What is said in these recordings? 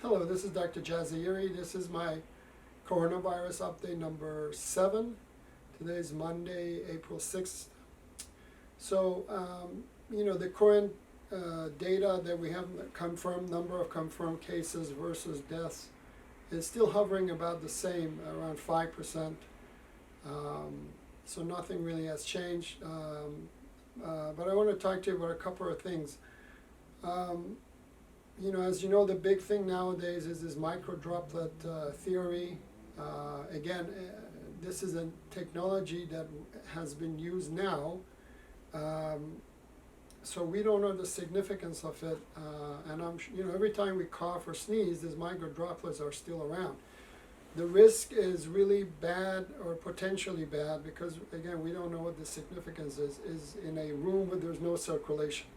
Hello, this is Dr. Jazairi. This is my coronavirus update number 7. Today is Monday, April 6th. So, the current data that we have, confirmed number of confirmed cases versus deaths, is still hovering about the same, around 5%. So nothing really has changed. But I want to talk to you about a couple of things. As you know, the big thing nowadays is this microdroplet theory. Again, this is a technology that has been used now, so we don't know the significance of it. And every time we cough or sneeze, these microdroplets are still around. The risk is really bad or potentially bad because, again, we don't know what the significance is in a room where there's no circulation.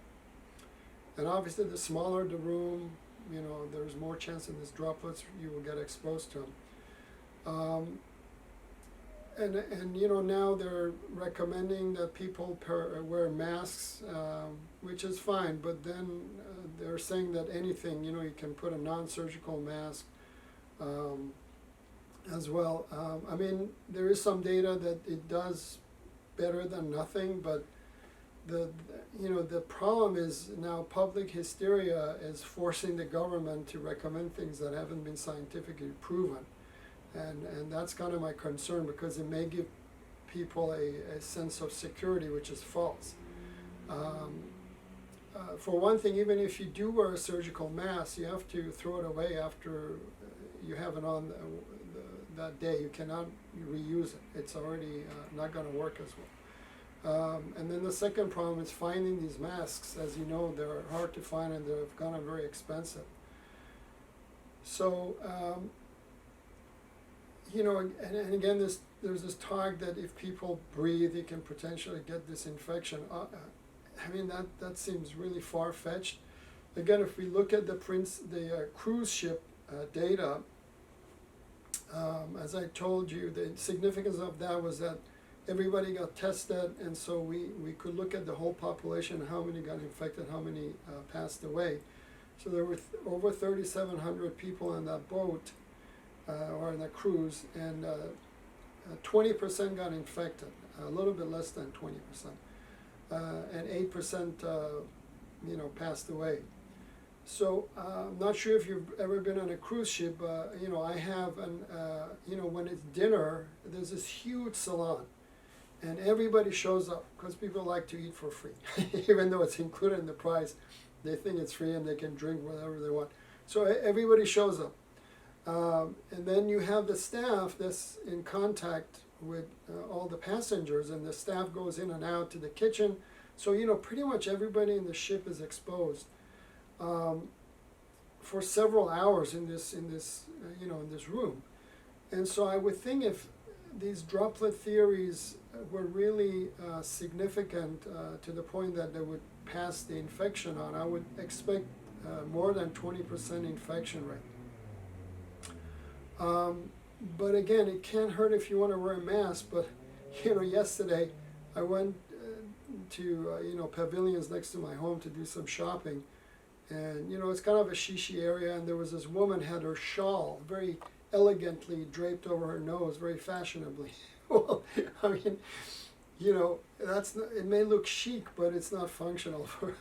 And obviously, the smaller the room, there's more chance in these droplets you will get exposed to them. Now they're recommending that people wear masks, which is fine. But then they're saying that anything, you can put a non-surgical mask as well. There is some data that it does better than nothing, but the problem is now public hysteria is forcing the government to recommend things that haven't been scientifically proven, and that's kind of my concern because it may give people a sense of security which is false. For one thing, even if you do wear a surgical mask, you have to throw it away after you have it on that day. You cannot reuse it. It's already not going to work as well. And then the second problem is finding these masks. As you know, they're hard to find and they've gone very expensive. So, and again, there's this talk that if people breathe, they can potentially get this infection. That seems really far-fetched. Again, if we look at the cruise ship data, as I told you, the significance of that was that everybody got tested, and so we could look at the whole population, how many got infected, how many passed away. So there were over 3,700 people on that boat or on that cruise, and 20% got infected, a little bit less than 20%, and 8% passed away. So I'm not sure if you've ever been on a cruise ship. I have, and when it's dinner, there's this huge salon. And everybody shows up because people like to eat for free. Even though it's included in the price, they think it's free and they can drink whatever they want. So everybody shows up. And then you have the staff that's in contact with all the passengers, and the staff goes in and out to the kitchen. So, pretty much everybody in the ship is exposed for several hours in this room. And so I would think if these droplet theories were really significant to the point that they would pass the infection on, I would expect more than 20% infection rate. But again, it can't hurt if you want to wear a mask. But yesterday I went to pavilions next to my home to do some shopping, and it's kind of a shishi area, and there was this woman had her shawl very elegantly draped over her nose, very fashionably. Well, that's not, it may look chic, but it's not functional for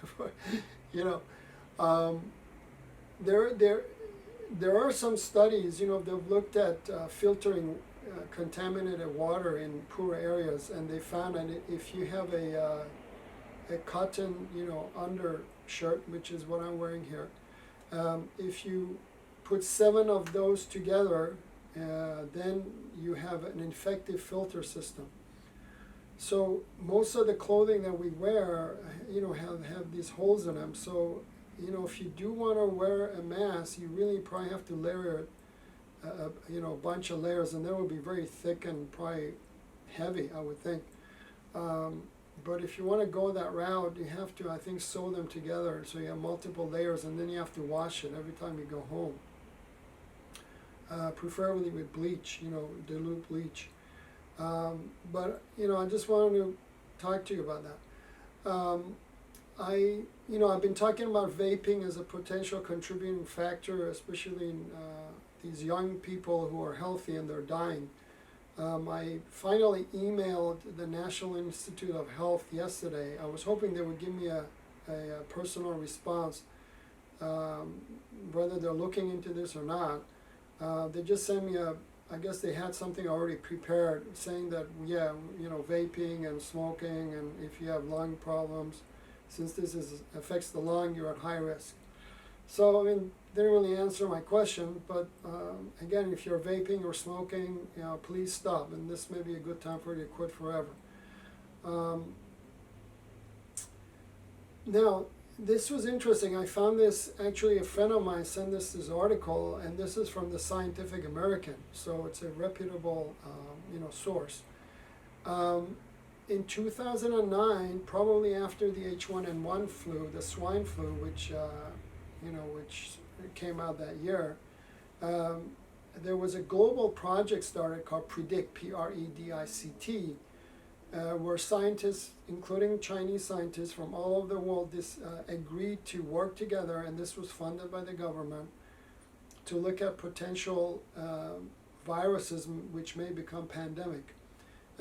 there are some studies, they've looked at filtering contaminated water in poor areas, and they found that if you have a cotton, undershirt, which is what I'm wearing here, if you put 7 of those together, then you have an effective filter system. So most of the clothing that we wear, have these holes in them. So, if you do want to wear a mask, you really probably have to layer it, a bunch of layers, and they will be very thick and probably heavy, I would think. But if you want to go that route, you have to, I think, sew them together so you have multiple layers, and then you have to wash it every time you go home. Preferably with bleach, dilute bleach. But I just wanted to talk to you about that. I've been talking about vaping as a potential contributing factor, especially in these young people who are healthy and they're dying. I finally emailed the National Institute of Health yesterday. I was hoping they would give me a personal response, whether they're looking into this or not. They just sent me I guess they had something already prepared saying that, yeah, vaping and smoking, and if you have lung problems, since this affects the lung, you're at high risk. So, they didn't really answer my question, but again, if you're vaping or smoking, please stop, and this may be a good time for you to quit forever. Now, this was interesting. I found this, actually a friend of mine sent this article, and this is from the Scientific American, so it's a reputable source. In 2009, probably after the H1N1 flu, the swine flu, which came out that year, there was a global project started called PREDICT, PREDICT, where scientists, including Chinese scientists from all over the world, agreed to work together, and this was funded by the government, to look at potential viruses which may become pandemic.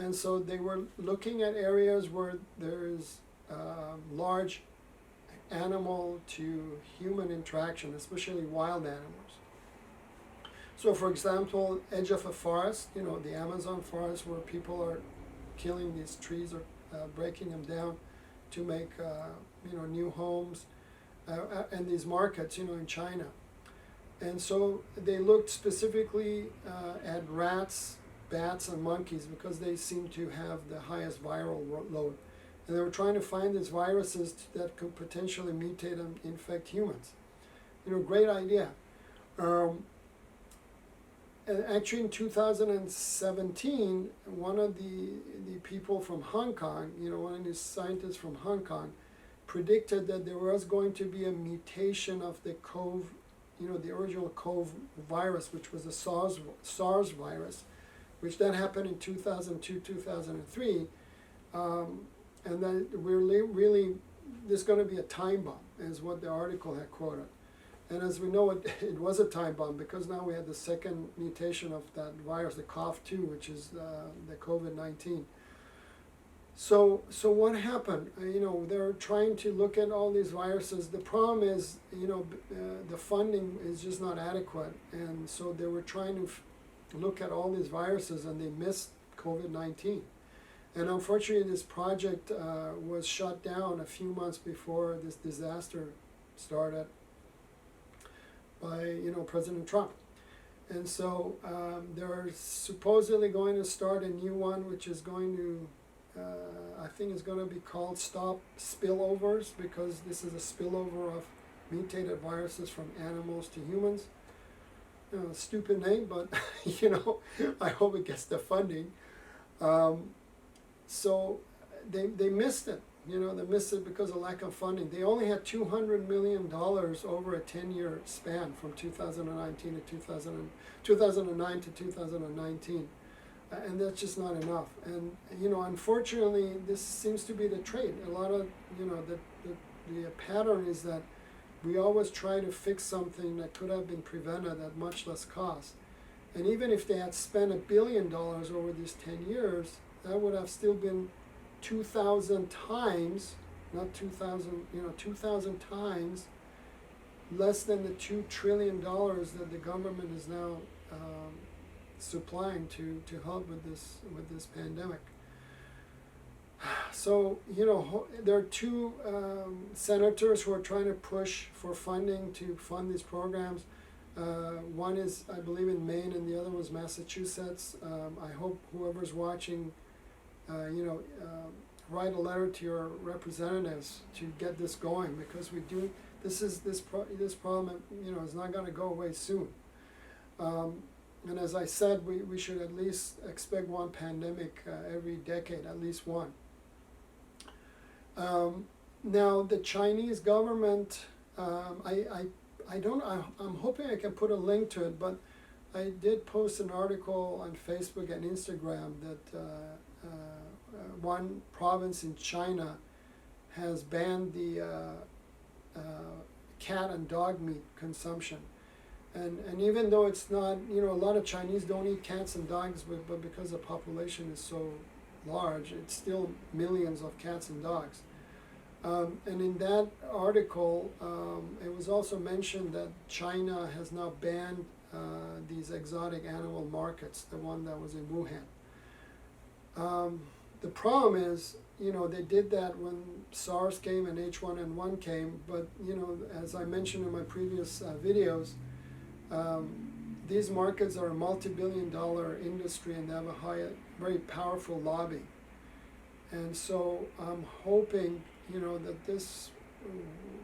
And so they were looking at areas where there is large animal to human interaction, especially wild animals. So for example, edge of a forest, the Amazon forest, where people are killing these trees or breaking them down to make new homes, and these markets in China. And so they looked specifically at rats, bats, and monkeys because they seem to have the highest viral load. And they were trying to find these viruses that could potentially mutate and infect humans. Great idea. And actually in 2017, one of the people from Hong Kong, one of these scientists from Hong Kong, predicted that there was going to be a mutation of the CoV, the original CoV virus, which was a SARS virus, which then happened in 2002, 2003. And then we're really, there's going to be a time bomb, is what the article had quoted. And as we know, it was a time bomb because now we had the second mutation of that virus, the COV2, which is the COVID-19. So what happened? They're trying to look at all these viruses. The problem is, the funding is just not adequate. And so they were trying to look at all these viruses, and they missed COVID-19. And unfortunately, this project was shut down a few months before this disaster started by President Trump. And so they're supposedly going to start a new one, which is going to, I think it's going to be called Stop Spillovers, because this is a spillover of mutated viruses from animals to humans. Stupid name, but I hope it gets the funding. So they missed it. They missed it because of lack of funding. They only had $200 million over a 10-year span from 2009 to 2019. And that's just not enough. And, unfortunately, this seems to be the trait. A lot of, the pattern is that we always try to fix something that could have been prevented at much less cost. And even if they had spent $1 billion over these 10 years, that would have still been 2,000 times, not 2,000, 2,000 times less than the $2 trillion that the government is now supplying to help with this pandemic. So, there are two senators who are trying to push for funding to fund these programs. One is, I believe, in Maine, and the other was Massachusetts. I hope whoever's watching, write a letter to your representatives to get this going, because this problem, is not going to go away soon. And as I said, we should at least expect one pandemic every decade, at least one. Now the Chinese government, I'm hoping I can put a link to it, but I did post an article on Facebook and Instagram that one province in China has banned the cat and dog meat consumption. And even though it's not, a lot of Chinese don't eat cats and dogs, but because the population is so large, it's still millions of cats and dogs. And in that article, it was also mentioned that China has now banned these exotic animal markets, the one that was in Wuhan. The problem is, they did that when SARS came and H1N1 came, but, as I mentioned in my previous videos, these markets are a multi-billion-dollar industry and they have a very powerful lobby. And so I'm hoping, that this,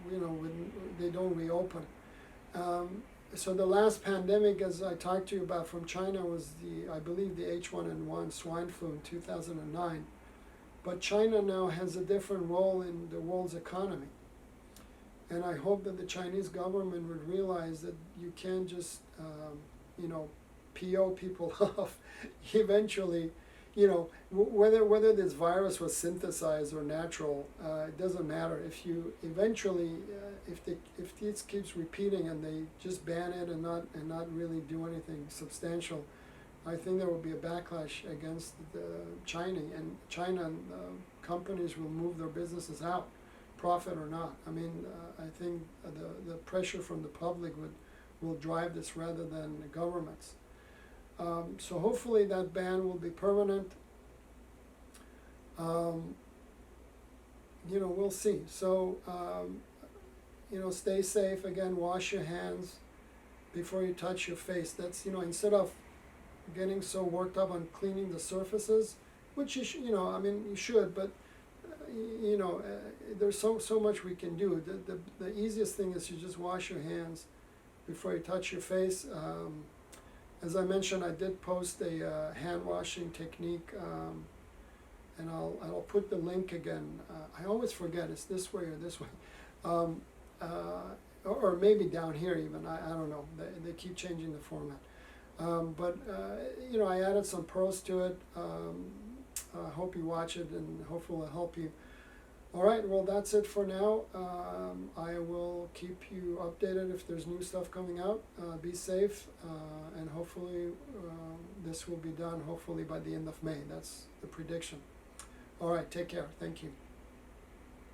when they don't reopen. So the last pandemic, as I talked to you about from China, was I believe the H1N1 swine flu in 2009. But China now has a different role in the world's economy. And I hope that the Chinese government would realize that you can't just, PO people off. Eventually, whether this virus was synthesized or natural, it doesn't matter. If you eventually, if this keeps repeating and they just ban it and not really do anything substantial, I think there will be a backlash against China, and companies will move their businesses out, profit or not. I mean, I think the pressure from the public will drive this rather than the governments. So hopefully that ban will be permanent. We'll see. So, stay safe. Again, wash your hands before you touch your face. That's, instead of getting so worked up on cleaning the surfaces, which you should, but, there's so much we can do. The easiest thing is to just wash your hands before you touch your face. As I mentioned, I did post a hand washing technique, and I'll put the link again. I always forget, it's this way or this way, or maybe down here even. I don't know. They keep changing the format. But I added some pearls to it. I hope you watch it, and hopefully it'll help you. All right, well, that's it for now. I will keep you updated if there's new stuff coming out. Be safe, and hopefully this will be done hopefully by the end of May. That's the prediction. All right, take care. Thank you.